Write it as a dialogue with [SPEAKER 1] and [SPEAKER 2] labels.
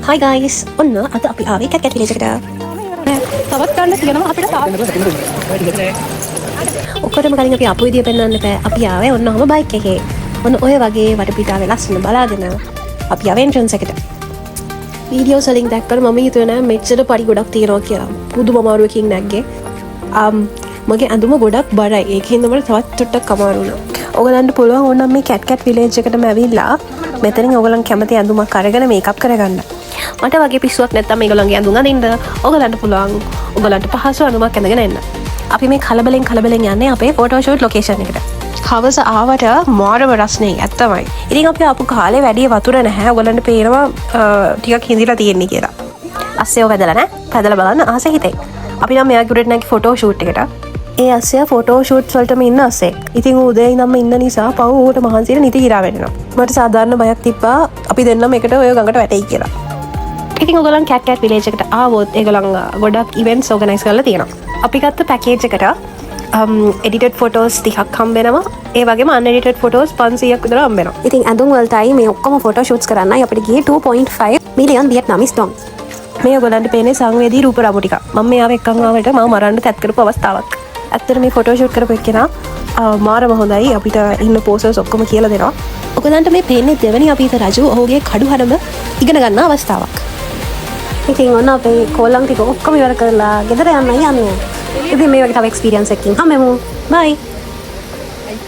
[SPEAKER 1] Hi guys. ඔන්න අද අපි ආවේ කැට් විලේජ් එකට.
[SPEAKER 2] තවත් ගන්න තියෙනවා අපිට
[SPEAKER 1] ඔක්කොටම කලින් අපි අපු විදිය පෙන්වන්න බෑ. අපි ආවේ ඔන්න ඔහම බයික් එකේ. ඔන්න ඔය වගේ වටපිටාවේ ලස්සන බලාගෙන අපි ආවේ එන්ට්‍රන්ස් එකට. වීඩියෝස් වලින් දැක්කම මම හිතුවේ නෑ මෙච්චර පරි ගොඩක් තියෙනවා කියලා. පුදුම අමාරුවකින් නැග්ගේ. මගේ ඇඳුම ගොඩක් බරයි. ඒකින්ද මට තවත් ටොට්ටක් අමාරු වුණා. ඔයගලන්ට පුළුවන් ඕනම් මේ කැට් විලේජ් එකටම ඇවිල්ලා මෙතනින් ඔයගලන් කැමති ඇඳුමක් අරගෙන මේකප් කරගන්න. මට වගේ පිස්සුවක් නැත්තම් මේගොල්ලන්ගේ ඇඳුම් අඳින්න ඔයගලන්ට පුළුවන් ඔයගලන්ට පහසු ඇඳුමක් ඇඳගෙන එන්න. අපි මේ කලබලෙන් යන්නේ අපේ ෆොටෝ ෂූට් ලොකේෂන් එකට. හවස ආවට මාරම රස්නේ ඇත්තමයි. ඉතින් අපි ආපු කාලේ වැඩි වතුර නැහැ. ඔයගලන්ට පේනවා ටිකක් හිඳිලා තියෙන්නේ කියලා. අස්සෙව වැදලා නැහැ. පැදලා බලන්න ආස හිතේ. අපි නම් මෙයාගේ උඩට නැගි ෆොටෝ ෂූට් එකට. ඒ අස්සෙ ෆොටෝ ෂූට්ස් වලටම ඉන්න අස්සේ. ඉතින් උදේ ඉඳන්ම ඉන්න නිසා පව් ඌට මහන්සියට නිති ගිරා වෙනවා. මට සාධාරණ බයක් තිබ්බා අපි දෙන්නම එකට ඔය ගඟට වැටෙයි කියලා. ඉතින් ඔයගොල්ලන් කැට් විලේජ් එකට ආවොත් ඒගොල්ලන් ගොඩක් ඉවෙන්ට්ස් ඕගනයිස් කරලා තියෙනවා. අපි ගත්ත පැකේජ් එකට එඩිටඩ් ෆොටෝස් 30ක් හම්බෙනවා. ඒ වගේම අන්එඩිටඩ් ෆොටෝස් 500ක් විතර හම්බෙනවා. ඉතින් ඇඳුම් වලටයි මේ ඔක්කොම ෆොටෝ ෂූට්ස් කරන්නයි අපිට ගියේ 2.5 මිලියන් වියට්නාමීස් ඩොලර්. මේ ඔයගොල්ලන්ට පේන්නේ සංවේදී රූප රාමු ටික. මම මෙයාව එක්කන් ආවට මම මරන්න තැත් කරපු අවස්ථාවක්. ඇත්තට මේ ෆොටෝ ෂූට් කරපු එක්කෙනා මාරම හොඳයි. අපිට ඉන්න පෝසර්ස් ඔක්කොම කියලා දෙනවා. ඔයගොල්ලන්ට මේ පේන්නේ දෙවෙනි අපිට රජු ඔහුගේ කඩු හරම ඉගෙන ගන්න අවස්ථාවක්. ඉතින් ඔන්න අපේ කෝලම් ටික ඔක්කොම ඉවර කරලා ගෙදර යන්නයි යන්නේ. ඉතින් මේ වගේ තව එක්ස්පීරියන්ස් එකකින් හම්බෙමු. බයි.